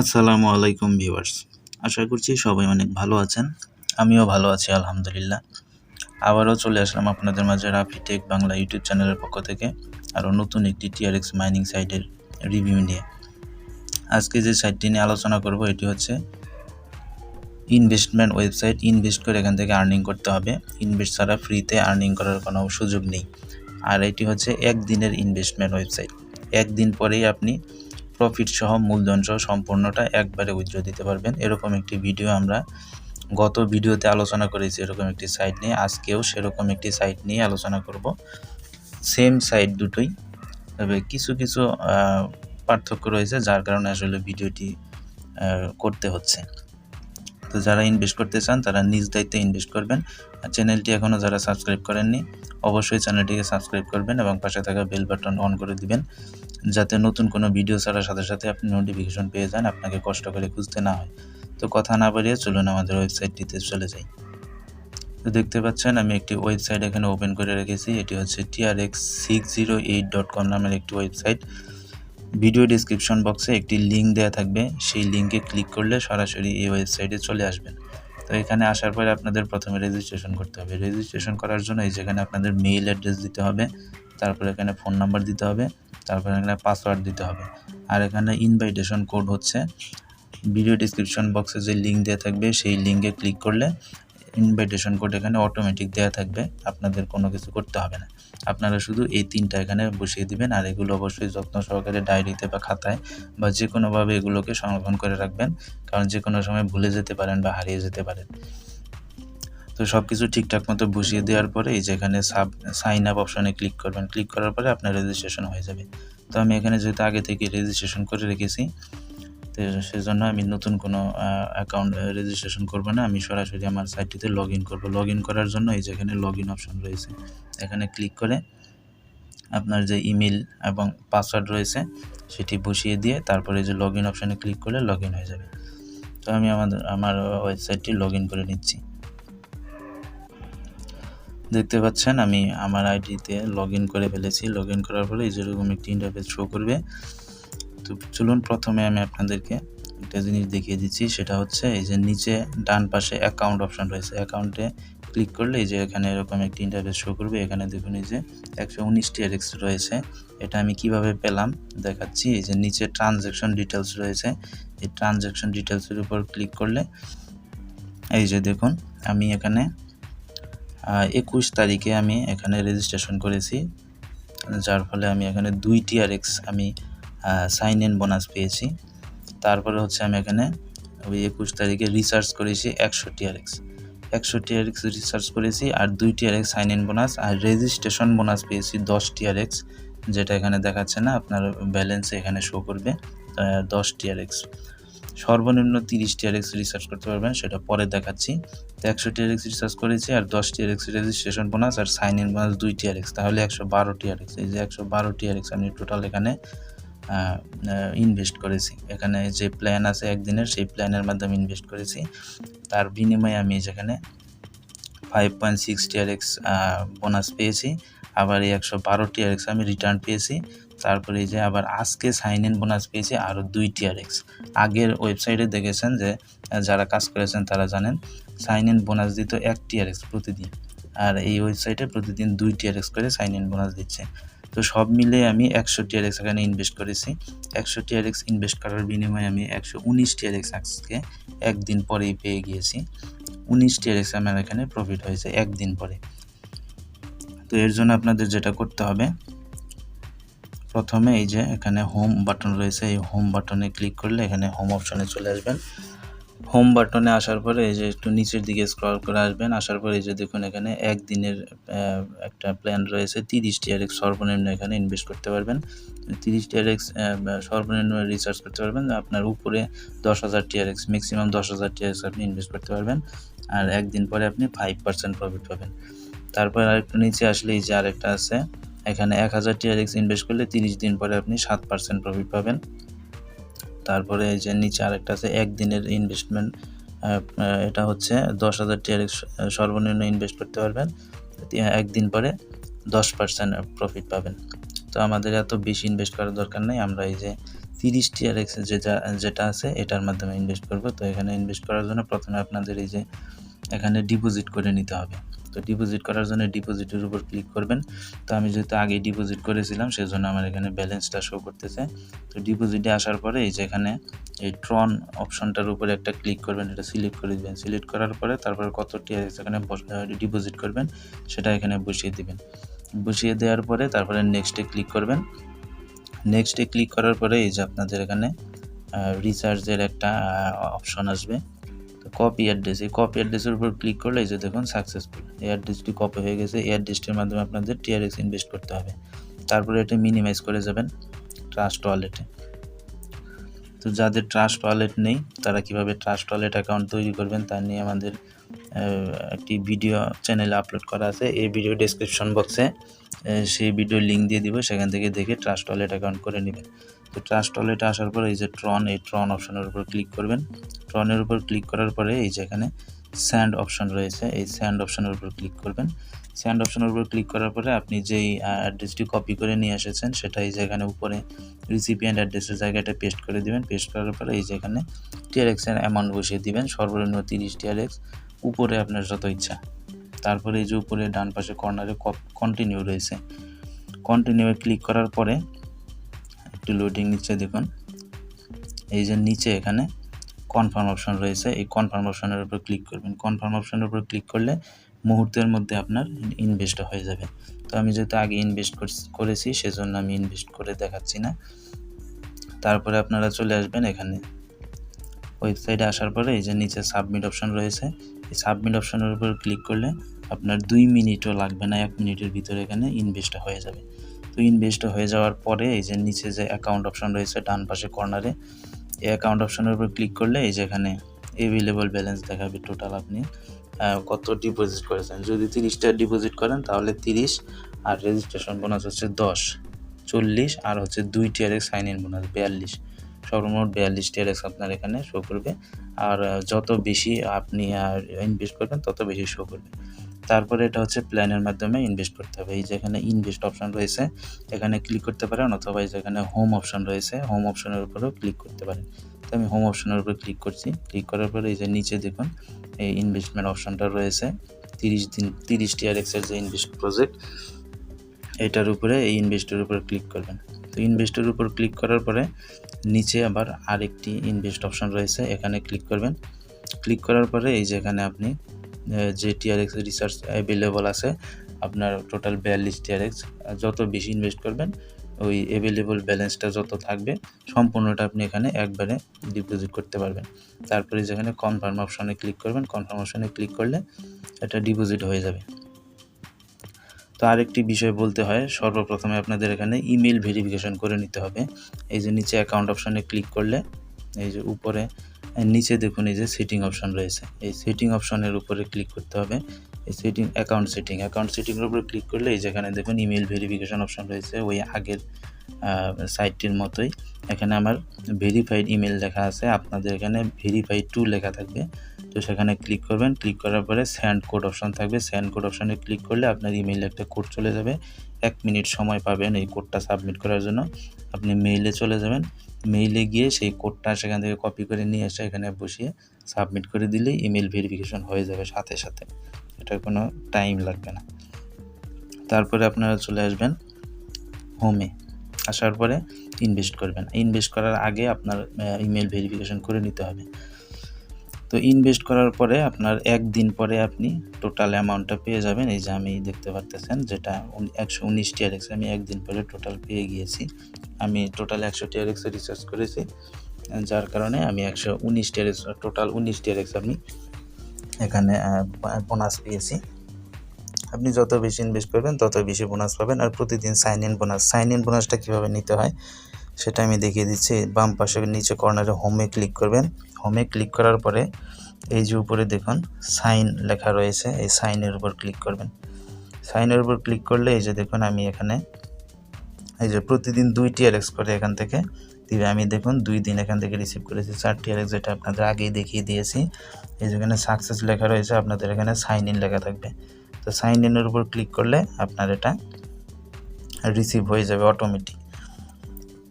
আসসালামু আলাইকুম ভিউয়ার্স। আশা করছি সবাই অনেক ভালো আছেন। আমিও ভালো আছি আলহামদুলিল্লাহ। আবারও চলে আসলাম আপনাদের মাঝে রাফি টেক বাংলা ইউটিউব চ্যানেলের পক্ষ থেকে আরও নতুন একটি টিআরএক্স মাইনিং সাইটের রিভিউ নিয়ে। আজকে যে সাইটটি নিয়ে আলোচনা করব এটি হচ্ছে ইনভেস্টমেন্ট ওয়েবসাইট। ইনভেস্ট করে এখান থেকে আর্নিং করতে হবে। ইনভেস্ট ছাড়া ফ্রিতে আর্নিং করার কোনো সুযোগ নেই। আর এটি হচ্ছে একদিনের ইনভেস্টমেন্ট ওয়েবসাইট। একদিন পরেই আপনি প্রফিট সহ মূলধন সহ সম্পূর্ণটা একবারে উইথড্র দিতে পারবেন। এরকম একটি ভিডিও আমরা গত ভিডিওতে আলোচনা করেছি এরকম একটি সাইট নিয়ে। আজকেও সেরকম একটি সাইট নিয়ে আলোচনা করব। সেম সাইট দুটোই, তবে কিছু কিছু পার্থক্য রয়েছে যার কারণে আসলে ভিডিওটি করতে হচ্ছে। তো যারা ইনভেস্ট করতে চান তারা নিজ দায়িত্বে ইনভেস্ট করবেন। আর চ্যানেলটি এখনও যারা সাবস্ক্রাইব করেননি অবশ্যই চ্যানেলটিকে সাবস্ক্রাইব করবেন এবং পাশে থাকা বেল বাটন অন করে দিবেন, যাতে নতুন কোনো ভিডিও ছাড়ার সাথে সাথে আপনি নোটিফিকেশন পেয়ে যান, আপনাকে কষ্ট করে খুঁজতে না হয়। তো কথা না বাড়িয়ে চলুন আমাদের ওয়েবসাইটটিতে চলে যাই। তো দেখতে পাচ্ছেন আমি একটি ওয়েবসাইট এখানে ওপেন করে রেখেছি। এটি হচ্ছে trx608.com নামের একটি ওয়েবসাইট। ভিডিও ডেসক্রিপশন বক্সে একটি লিঙ্ক দেওয়া থাকবে, সেই লিঙ্কে ক্লিক করলে সরাসরি এই ওয়েবসাইটে চলে আসবেন। তো এখানে আসার পরে আপনাদের প্রথমে রেজিস্ট্রেশন করতে হবে। রেজিস্ট্রেশন করার জন্য এই যেখানে আপনাদের মেইল অ্যাড্রেস দিতে হবে, তারপরে এখানে ফোন নাম্বার দিতে হবে, তারপরে এখানে পাসওয়ার্ড দিতে হবে। আর এখানে ইনভাইটেশন কোড হচ্ছে ভিডিও ডেসক্রিপশন বক্সে যে লিঙ্ক দেওয়া থাকবে সেই লিঙ্কে ক্লিক করলে ইনভাইটেশন কোড এখানে অটোমেটিক দেওয়া থাকবে, আপনাদের কোনো কিছু করতে হবে না। আপনারা শুধু এই তিনটা এখানে বসিয়ে দিবেন। আর এগুলো অবশ্যই যত্ন সহকারে ডায়েরিতে বা খাতায় বা যে কোনোভাবে এগুলোকে সংরক্ষণ করে রাখবেন, কারণ যে কোনো সময় ভুলে যেতে পারেন বা হারিয়ে যেতে পারেন। তো সব কিছু ঠিকঠাক মতো বসিয়ে দেওয়ার পরে এই যেখানে সাইন আপ অপশনে ক্লিক করবেন। ক্লিক করার পরে আপনার রেজিস্ট্রেশন হয়ে যাবে। তো আমি এখানে যেহেতু আগে থেকে রেজিস্ট্রেশন করে রেখেছি, তো সেজন্য আমি নতুন কোনো অ্যাকাউন্ট রেজিস্ট্রেশন করব না। আমি সরাসরি আমার সাইটটিতে লগ ইন করবো। লগ ইন করার জন্য এই যেখানে লগ ইন অপশন রয়েছে, এখানে ক্লিক করে আপনার যে ইমেল এবং পাসওয়ার্ড রয়েছে সেটি বসিয়ে দিয়ে তারপরে যে লগ ইন অপশানে ক্লিক করলে লগ ইন হয়ে যাবে। তো আমি আমার ওয়েবসাইটটি লগ ইন করে নিচ্ছি। দেখতে পাচ্ছেন আমি আমার আইডিতে লগ ইন করে ফেলেছি। লগ ইন করার পরে এই যেরকম একটি ইন্টারফেস শো করবে। তো চলুন প্রথমে আমি আপনাদেরকে একটা জিনিস দেখিয়ে দিচ্ছি, সেটা হচ্ছে এই যে নিচে ডান পাশে অ্যাকাউন্ট অপশন রয়েছে। অ্যাকাউন্টে ক্লিক করলে এই যে এখানে এরকম একটি ইন্টারফেস শো করবে। এখানে দেখুন এই যে 119 TRX রয়েছে। এটা আমি কিভাবে পেলাম দেখাচ্ছি। এই যে নিচে ট্রানজ্যাকশন ডিটেলস রয়েছে, এই ট্রানজ্যাকশন ডিটেলসের উপর ক্লিক করলে এই যে দেখুন আমি এখানে 21 তারিখে আমি এখানে রেজিস্ট্রেশন করেছি, যার ফলে আমি এখানে 2 TRX আমি সাইন ইন বোনাস পেয়েছি। তারপরে হচ্ছে আমি এখানে ওই 21 তারিখে রিসার্চ করেছি 100 TRX রিসার্চ করেছি, আর 2 TRX সাইন ইন বোনাস, আর রেজিস্ট্রেশন বোনাস পেয়েছি 10 TRX, যেটা এখানে দেখাচ্ছে না, আপনার ব্যালেন্সে এখানে শো করবে 10 TRX। সর্বনিম্ন 30 TRX রিসার্চ করতে পারবেন, সেটা পরে দেখাচ্ছি। তো 100 TRX রিসার্চ করেছি আর 10 TRX রেজিস্ট্রেশন বোনাস আর সাইন ইন বোনাস 2 TRX, তাহলে 112 TRX। এই যে 112 TRX আমি টোটাল এখানে ইনভেস্ট করেছি। এখানে যে প্ল্যান আছে একদিনের, সেই প্ল্যানের মাধ্যমে ইনভেস্ট করেছি। তার বিনিময়ে আমি যেখানে 5.6 TRX বোনাস পেয়েছি, আবার এই 112 TRX আমি রিটার্ন পেয়েছি। তারপরে এই যে আবার আজকে সাইন ইন বোনাস পেয়েছি আরও 2 TRX। আগের ওয়েবসাইটে দেখেছেন যে যারা কাজ করেছেন তারা জানেন সাইন ইন বোনাস দিত 1 TRX প্রতিদিন, আর এই ওয়েবসাইটে প্রতিদিন 2 TRX করে সাইন ইন বোনাস দিচ্ছে। তো সব মিলে আমি 100 TRX এখানে ইনভেস্ট করেছি। 100 TRX ইনভেস্ট করার বিনিময়ে আমি 119 TRX আজকে একদিন পরেই পেয়ে গিয়েছি। 19 TRX আমার এখানে প্রফিট হয়েছে একদিন পরে। তো এর জন্য আপনাদের যেটা করতে হবে, প্রথমে এই যে এখানে হোম বাটন রয়েছে, এই হোম বাটনে ক্লিক করলে এখানে হোম অপশনে চলে আসবেন। হোম বাটনে আসার পরে এই যে একটু নিচের দিকে স্ক্রল করে আসবেন। আসার পরে এই যে দেখুন এখানে একদিনের একটা প্ল্যান রয়েছে 30 TRX সর্বনিম্ন এখানে ইনভেস্ট করতে পারবেন। 30 TRX সর্বনিম্ন রিসার্চ করতে পারবেন। আপনার উপরে 10,000 TRX, ম্যাক্সিমাম 10,000 TRX আপনি ইনভেস্ট করতে পারবেন, আর একদিন পরে আপনি 5% প্রফিট পাবেন। তারপর আরেকটু নিচে আসলে এই যে আরেকটা আছে, এখানে 1000 TRX ইনভেস্ট করলে 30 দিন পরে আপনি 7% প্রফিট পাবেন। তারপরে এই যে নিচে আরেকটা আছে একদিনের ইনভেস্টমেন্ট, এটা হচ্ছে 10,000 TRX সর্বনিম্ন ইনভেস্ট করতে পারবেন, একদিন পরে 10% প্রফিট পাবেন। তো আমাদের এত বেশি ইনভেস্ট করার দরকার নেই, আমরা এই যে 30 TRX যেটা আছে এটার মাধ্যমে ইনভেস্ট করব। তো এখানে ইনভেস্ট করার জন্য প্রথমে আপনাদের এই যে এখানে ডিপোজিট করে নিতে হবে। তো ডিপোজিট করার জন্য ডিপোজিটের উপর ক্লিক করবেন। তো আমি যেহেতু আগেই ডিপোজিট করেছিলাম সেজন্য আমার এখানে ব্যালেন্সটা শো করতেছে। তো ডিপোজিটে আসার পরে এই যে এখানে এই ট্রন অপশনটার উপরে একটা ক্লিক করবেন, এটা সিলেক্ট করে দিবেন। সিলেক্ট করার পরে তারপর কত TRX এখানে ডিপোজিট করবেন সেটা এখানে বসিয়ে দিবেন। বসিয়ে দেওয়ার পরে তারপরে নেক্সটে ক্লিক করবেন। নেক্সটে ক্লিক করার পরে এই যে আপনাদের এখানে রিচার্জের একটা অপশন আসবে। তো কপি অ্যাড্রেস, এই কপি অ্যাড্রেসের উপর ক্লিক করলে এই যে দেখুন সাকসেসফুল, এই অ্যাড্রেসটি কপি হয়ে গেছে। এই অ্যাড্রেসটির মাধ্যমে আপনাদের TRX ইনভেস্ট করতে হবে। তারপরে এটা মিনিমাইজ করে যাবেন ট্রাস্ট ওয়ালেটে। তো যাদের ট্রাস্ট ওয়ালেট নেই তারা কিভাবে ট্রাস্ট ওয়ালেট অ্যাকাউন্ট তৈরি করবেন তা নিয়ে আমাদের একটি ভিডিও চ্যানেলে আপলোড করা আছে। এই ভিডিও ডেসক্রিপশন বক্সে সেই ভিডিওর লিঙ্ক দিয়ে দিব, সেখান থেকে দেখে ট্রাস্ট ওয়ালেট অ্যাকাউন্ট করে নেবেন। তো ট্রাস্ট ওয়ালেটে আসার পরে এই যে এই ট্রন অপশনের উপর ক্লিক করবেন। ট্রনের উপর ক্লিক করার পরে এই যে এখানে স্যান্ড অপশন রয়েছে, এই স্যান্ড অপশনের উপর ক্লিক করবেন। স্যান্ড অপশনের উপর ক্লিক করার পরে আপনি যেই অ্যাড্রেসটি কপি করে নিয়ে এসেছেন সেটা এই যে এখানে উপরে রিসিপিয়েন্ট অ্যাড্রেসের জায়গাটা পেস্ট করে দিবেন। পেস্ট করার পরে এই যে এখানে TRX এর অ্যামাউন্ট বসিয়ে দিবেন, সর্বনিম্ন 30 TRX, উপরে আপনার যত ইচ্ছা। তারপরে এই যে উপরে ডান পাশে কর্নারে কন্টিনিউ রয়েছে, কন্টিনিউয়ে ক্লিক করার পরে একটু লোডিং নিচ্ছে দেখুন। এই যে নিচে এখানে কনফার্ম অপশন রয়েছে, এই কনফার্ম অপশনের উপর ক্লিক করবেন। কনফার্ম অপশনের উপর ক্লিক করলে মুহূর্তের মধ্যে আপনার ইনভেস্ট হয়ে যাবে। তো আমি যেহেতু আগে ইনভেস্ট করেছি সেজন্য আমি ইনভেস্ট করে দেখাচ্ছি না। তারপরে আপনারা চলে আসবেন এখানে ওয়েবসাইটে আসার পরে এই যে নিচে সাবমিট অপশন রয়েছে, এই সাবমিট অপশনের উপর ক্লিক করলে আপনার 2 মিনিটও লাগবে না, 1 মিনিটের ভিতরে এখানে ইনভেস্ট হয়ে যাবে। তো ইনভেস্ট হয়ে যাওয়ার পরে এই যে নিচে যে অ্যাকাউন্ট অপশন রয়েছে ডান পাশে কর্নারে, এই অ্যাকাউন্ট অপশনের উপর ক্লিক করলে এই যে এখানে অ্যাভেলেবল ব্যালেন্স দেখাবে টোটাল আপনি কত ডিপোজিট করেছেন। যদি 30 টাকা ডিপোজিট করেন তাহলে 30, আর রেজিস্ট্রেশন বোনাস হচ্ছে 10, 40, আর হচ্ছে 2 TRX সাইন ইন বোনাস 42, সর্বমোট 42 TRX আপনার এখানে শো করবে। আর যত বেশি আপনি ইনভেস্ট করবেন তত বেশি শো করবে। তারপরে এটা হচ্ছে প্ল্যানের মাধ্যমে ইনভেস্ট করতে হবে। এই যে এখানে ইনভেস্ট অপশন রয়েছে, এখানে ক্লিক করতে পারেন, অথবা এই যে এখানে হোম অপশন রয়েছে, হোম অপশনের উপরেও ক্লিক করতে পারেন। তো আমি হোম অপশনের উপর ক্লিক করছি। ক্লিক করার পরে এই যে নিচে দেখুন এই ইনভেস্টমেন্ট অপশনটা রয়েছে, 30 TRX এর যে ইনভেস্ট প্রজেক্ট, এটার উপরে এই ইনভেস্টের উপর ক্লিক করবেন। তো ইনভেস্টের উপর ক্লিক করার পরে নিচে আবার আরেকটি ইনভেস্ট অপশন রয়েছে, এখানে ক্লিক করবেন। ক্লিক করার পরে এই যে এখানে আপনি যে TRX রিসার্চ অ্যাভেলেবল আছে আপনার টোটাল 42 TRX, যত বেশি ইনভেস্ট করবেন ওই অ্যাভেলেবল ব্যালেন্সটা যত থাকবে সম্পূর্ণটা আপনি এখানে একবারে ডিপোজিট করতে পারবেন। তারপরে যেখানে কনফার্ম অপশনে ক্লিক করবেন, কনফার্ম অপশনে ক্লিক করলে এটা ডিপোজিট হয়ে যাবে। তো আরেকটি বিষয় বলতে হয়, সর্বপ্রথমে আপনাদের এখানে ইমেল ভেরিফিকেশন করে নিতে হবে। এই যে নিচে অ্যাকাউন্ট অপশনে ক্লিক করলে এই যে উপরে নিচে দেখুন এই যে সেটিং অপশন রয়েছে, এই সেটিং অপশনের উপরে ক্লিক করতে হবে। এই অ্যাকাউন্ট সেটিংয়ের উপরে ক্লিক করলে এই যেখানে দেখুন ইমেল ভেরিফিকেশন অপশন রয়েছে, ওই আগের সাইটটির মতোই এখানে আমার ভেরিফাইড ইমেল লেখা আছে, আপনাদের এখানে ভেরিফাইড টু লেখা থাকবে। তো সেখানে ক্লিক করবেন। ক্লিক করার পরে সেন্ড কোড অপশন থাকবে, সেন্ড কোড অপশনে ক্লিক করলে আপনার ইমেইলে একটা কোড চলে যাবে। 1 মিনিট সময় পাবেন এই কোডটা সাবমিট করার জন্য। আপনি মেইলে চলে যাবেন, মেইলে গিয়ে সেই কোডটা সেখান থেকে কপি করে নিয়ে এসে এখানে বসিয়ে সাবমিট করে দিলেই ইমেল ভেরিফিকেশন হয়ে যাবে সাথে সাথে, এটার কোনো টাইম লাগবে না। তারপরে আপনারা চলে আসবেন হোমে, আসার পরে ইনভেস্ট করবেন। ইনভেস্ট করার আগে আপনার ইমেল ভেরিফিকেশন করে নিতে হবে। তো ইনভেস্ট করার পরে আপনার 1 দিন পরে আপনি টোটাল অ্যামাউন্টটা পেয়ে যাবেন। এই যে আমি দেখতে পারতেছেন যেটা 119 TRX আমি 1 দিন পরে টোটাল পেয়ে গিয়েছি। আমি টোটাল 100 TRX রিচার্জ করেছি, যার কারণে আমি 119 TRX টোটাল 19 TRX আমি এখানে বোনাস পেয়েছি। আপনি যত বেশি ইনভেস্ট করবেন তত বেশি বোনাস পাবেন। আর প্রতিদিন সাইন ইন বোনাসটা কীভাবে নিতে হয় সেটা আমি দেখিয়ে দিচ্ছি। বাম পাশে নিচে কর্নারে হোমে ক্লিক করবেন। হোমে ক্লিক করার পরে এই যে উপরে দেখুন সাইন লেখা রয়েছে, এই সাইনের উপর ক্লিক করবেন। সাইনের উপর ক্লিক করলে এই যে দেখুন আমি এখানে এই যে প্রতিদিন 2 TRX করে এখান থেকে দিবে। আমি দেখুন 2 দিন এখান থেকে রিসিভ করেছি 4 TRX, যেটা আপনাদের আগেই দেখিয়ে দিয়েছি। এই যেখানে সাকসেস লেখা রয়েছে, আপনাদের এখানে সাইন ইন লেখা থাকবে। তো সাইন ইনের উপর ক্লিক করলে আপনার এটা রিসিভ হয়ে যাবে অটোমেটিক।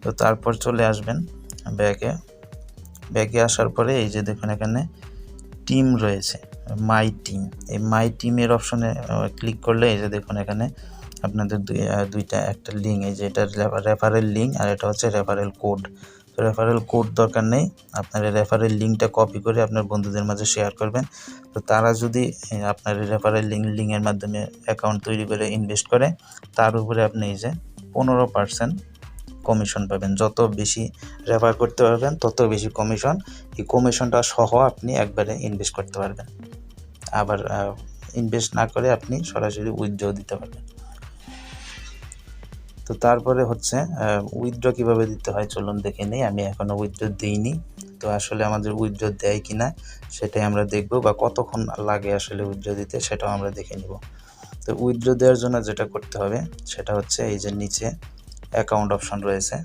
তো তারপর চলে আসবেন ব্যাকে আসার পরে এই যে দেখুন এখানে টিম রয়েছে, মাই টিম। এই মাই টিমের অপশনে ক্লিক করলে এই যে দেখুন এখানে আপনাদের দুইটা একটা লিঙ্ক, এই যে এটা রেফারেল লিঙ্ক আর এটা হচ্ছে রেফারেল কোড। তো রেফারেল কোড দরকার নেই, আপনার রেফারেল লিঙ্কটা কপি করে আপনার বন্ধুদের মাঝে শেয়ার করবেন। তো তারা যদি আপনার রেফারেল লিঙ্কের মাধ্যমে অ্যাকাউন্ট তৈরি করে ইনভেস্ট করে, তার উপরে আপনি এই যে 15% কমিশন পাবেন। যত বেশি রেফার করতে পারবেন তত বেশি কমিশন। এই কমিশনটা সহ আপনি একবারে ইনভেস্ট করতে পারবেন, আবার ইনভেস্ট না করে আপনি সরাসরি উইথড্র দিতে পারবেন। তো তারপরে হচ্ছে উইথড্র কীভাবে দিতে হয় চলুন দেখে নিই। আমি এখনও উইথড্র দিইনি, তো আসলে আমাদের উইথড্র দেয় কি না সেটাই আমরা দেখব, বা কতক্ষণ লাগে আসলে উইথড্র দিতে সেটাও আমরা দেখে নিব। তো উইথড্র দেওয়ার জন্য যেটা করতে হবে সেটা হচ্ছে এই যে নিচে অ্যাকাউন্ট অপশন রয়েছে,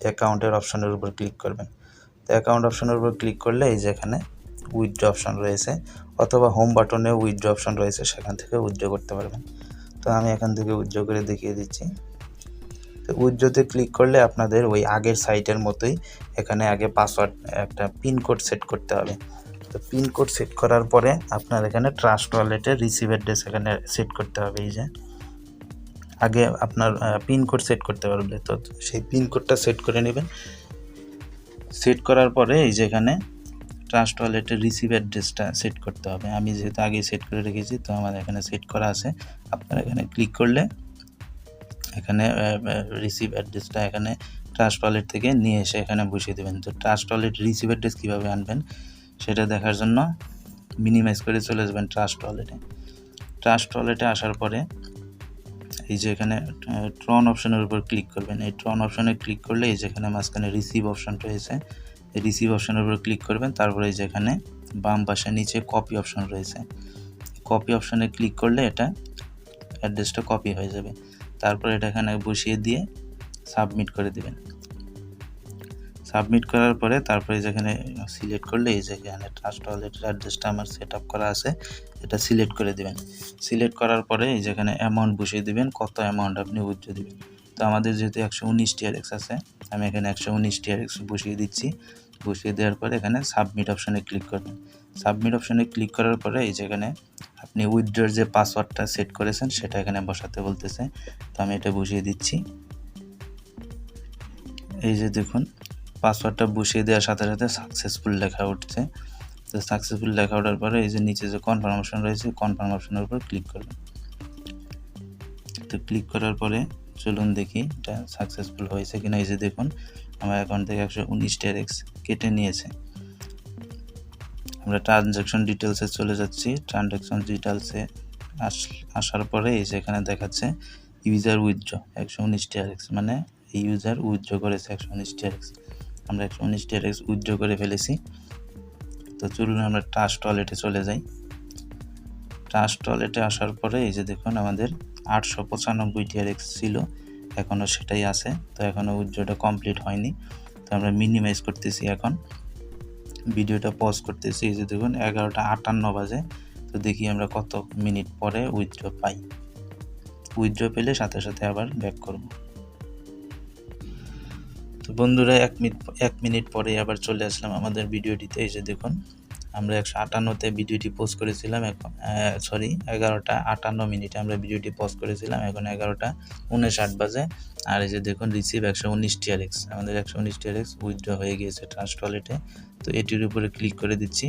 অ্যাকাউন্টের অপশনের উপর ক্লিক করবেন। তো অ্যাকাউন্ট অপশনের উপর ক্লিক করলে এই যে এখানে উইথড্র অপশন রয়েছে, অথবা হোম বাটনে উইথড্র অপশন রয়েছে, সেখান থেকে উইথড্র করতে পারবেন। তো আমি এখান থেকে উইথড্র করে দেখিয়ে দিচ্ছি। তো উইথড্রতে ক্লিক করলে আপনাদের ওই আগের সাইটের মতোই এখানে আগে পাসওয়ার্ড একটা পিনকোড সেট করতে হবে। তো পিনকোড সেট করার পরে আপনার এখানে ট্রাস্ট ওয়ালেটের রিসিভ অ্যাড্রেস এখানে সেট করতে হবে। এই যে আগে আপনার পিনকোড সেট করতে পারবে, তো সেই পিনকোডটা সেট করে নেবেন। সেট করার পরে এই যে এখানে ট্রাস্ট ওয়ালেটের রিসিভ অ্যাড্রেসটা সেট করতে হবে। আমি যেহেতু আগে সেট করে রেখেছি, তো আমার এখানে সেট করা আছে। আপনারা এখানে ক্লিক করলে এখানে রিসিভ অ্যাড্রেসটা এখানে ট্রাস্ট ওয়ালেট থেকে নিয়ে এসে এখানে বসিয়ে দেবেন। তো ট্রাস্ট ওয়ালেট রিসিভ অ্যাড্রেস কীভাবে আনবেন সেটা দেখার জন্য মিনিমাইজ করে চলে যাবেন ট্রাস্ট ওয়ালেটে। ট্রাস্ট ওয়ালেটে আসার পরে এই যে এখানে ট্রন অপশনের উপর ক্লিক করবেন। এই ট্রন অপশনে ক্লিক করলে এই যে এখানে মাঝখানে রিসিভ অপশন রয়েছে, এই রিসিভ অপশনের উপর ক্লিক করবেন। তারপরে এই যে এখানে বাম পাশে নিচে কপি অপশন রয়েছে, কপি অপশনে ক্লিক করলে এটা অ্যাড্রেসটা কপি হয়ে যাবে। তারপর এটা এখানে বসিয়ে দিয়ে সাবমিট করে দেবেন। সাবমিট করার পরে তারপরে যেখানে সিলেক্ট করলে এই যে এখানে ট্রাস্ট ওয়ালেটের অ্যাড্রেসটা আমার সেট আপ করা আছে, এটা সিলেক্ট করে দেবেন। সিলেক্ট করার পরে এই যেখানে অ্যামাউন্ট বসিয়ে দেবেন, কত অ্যামাউন্ট আপনি উইথড্র দেবেন। তো আমাদের যেহেতু 119 TRX আছে, আমি এখানে 119 TRX বসিয়ে দিচ্ছি। বসিয়ে দেওয়ার পরে এখানে সাবমিট অপশানে ক্লিক করবেন। সাবমিট অপশানে ক্লিক করার পরে এই যেখানে আপনি উইথড্রর যে পাসওয়ার্ডটা সেট করেছেন সেটা এখানে বসাতে বলতেছে, তো আমি এটা বসিয়ে দিচ্ছি। এই যে দেখুন পাসওয়ার্ডটা বসিয়ে দেওয়ার সাথে সাথে সাকসেসফুল লেখা উঠছে। তো সাকসেসফুল লেখা ওঠার পরে এই যে নিচে যে কনফার্ম অপশন রয়েছে, কনফার্ম অপশনের উপর ক্লিক করবেন। তো ক্লিক করার পরে চলুন দেখি এটা সাকসেসফুল হয়েছে কিনা। এই যে দেখুন আমার অ্যাকাউন্ট থেকে 119 TRX কেটে নিয়েছে। আমরা ট্রানজ্যাকশন ডিটেলসে চলে যাচ্ছি। ট্রানজ্যাকশন ডিটেলসে আসার পরে এই যে এখানে দেখাচ্ছে ইউজার উইথড্র 119 TRX, মানে এই ইউজার উইথড্র করেছে 119 TRX। আমরা 119 TRX উইথড্র করে ফেলেছি। তো চলুন আমরা ট্রাস্ট ওয়ালেটে চলে যাই। ট্রাস্ট ওয়ালেটে আসার পরে এই যে দেখুন আমাদের 895 TRX ছিল, এখনও সেটাই আছে। তো এখনও উইথড্রটা কমপ্লিট হয়নি, তো আমরা মিনিমাইজ করতেছি। এখন ভিডিওটা পজ করতেছি। এই যে দেখুন 11টা 58 বাজে। তো দেখি আমরা কত মিনিট পরে উইথড্র পাই। উইথড্র পেলে সাথে সাথে আবার ব্যাক করব। তো বন্ধুরা 1 মিনিট পরে আবার চলে আসলাম আমাদের ভিডিওটিতে। এই যে দেখুন আমরা 158তে ভিডিওটি পোস্ট করেছিলাম, এখন 11টা 58 মিনিটে আমরা ভিডিওটি পোস্ট করেছিলাম, এখন 11টা 59 বাজে। আর এই যে দেখুন রিসিভ 119 TRX, আমাদের 119 TRX উইথড্র হয়ে গিয়েছে ট্রাস্ট ওয়ালেটে। তো এটির উপরে ক্লিক করে দিচ্ছি।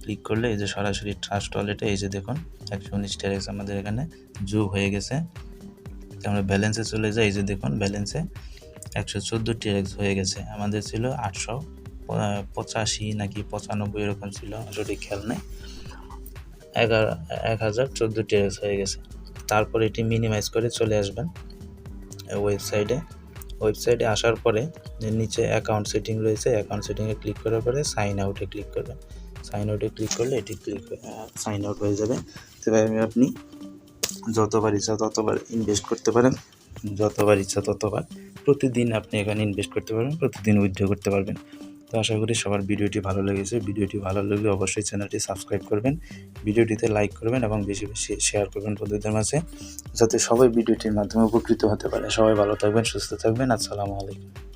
ক্লিক করলে এই যে সরাসরি ট্রাস্ট ওয়ালেটে এই যে দেখুন 119 TRX আমাদের এখানে যোগ হয়ে গেছে। তো আমরা ব্যালেন্সে চলে যাই। এই যে দেখুন ব্যালেন্সে 114 TRX হয়ে গেছে। আমাদের ছিল 885 নাকি 95 এরকম ছিল, সঠিক খেয়াল নেই। 1014 TRX হয়ে গেছে। তারপর এটি মিনিমাইজ করে চলে আসবেন ওয়েবসাইটে আসার পরে যে নিচে অ্যাকাউন্ট সেটিং রয়েছে, অ্যাকাউন্ট সেটিংয়ে ক্লিক করার পরে সাইন আউটে ক্লিক করবেন। সাইন আউটে ক্লিক করলে এটি সাইন আউট হয়ে যাবে। তবে আপনি যতবার ইচ্ছা ততবার ইনভেস্ট করতে পারেন, যতবার ইচ্ছা ততবার প্রতিদিন আপনি এখানে ইনভেস্ট করতে পারবেন, প্রতিদিন উইথড্র করতে পারবেন। তো আশা করি সবার ভিডিওটি ভালো লেগেছে। ভিডিওটি ভালো লাগলে অবশ্যই চ্যানেলটি সাবস্ক্রাইব করবেন, ভিডিওটিতে লাইক করবেন এবং বেশি বেশি শেয়ার করবেন বন্ধুদের মাঝে, যাতে সবাই ভিডিওটির মাধ্যমে উপকৃত হতে পারে। সবাই ভালো থাকবেন, সুস্থ থাকবেন। আসসালামু আলাইকুম।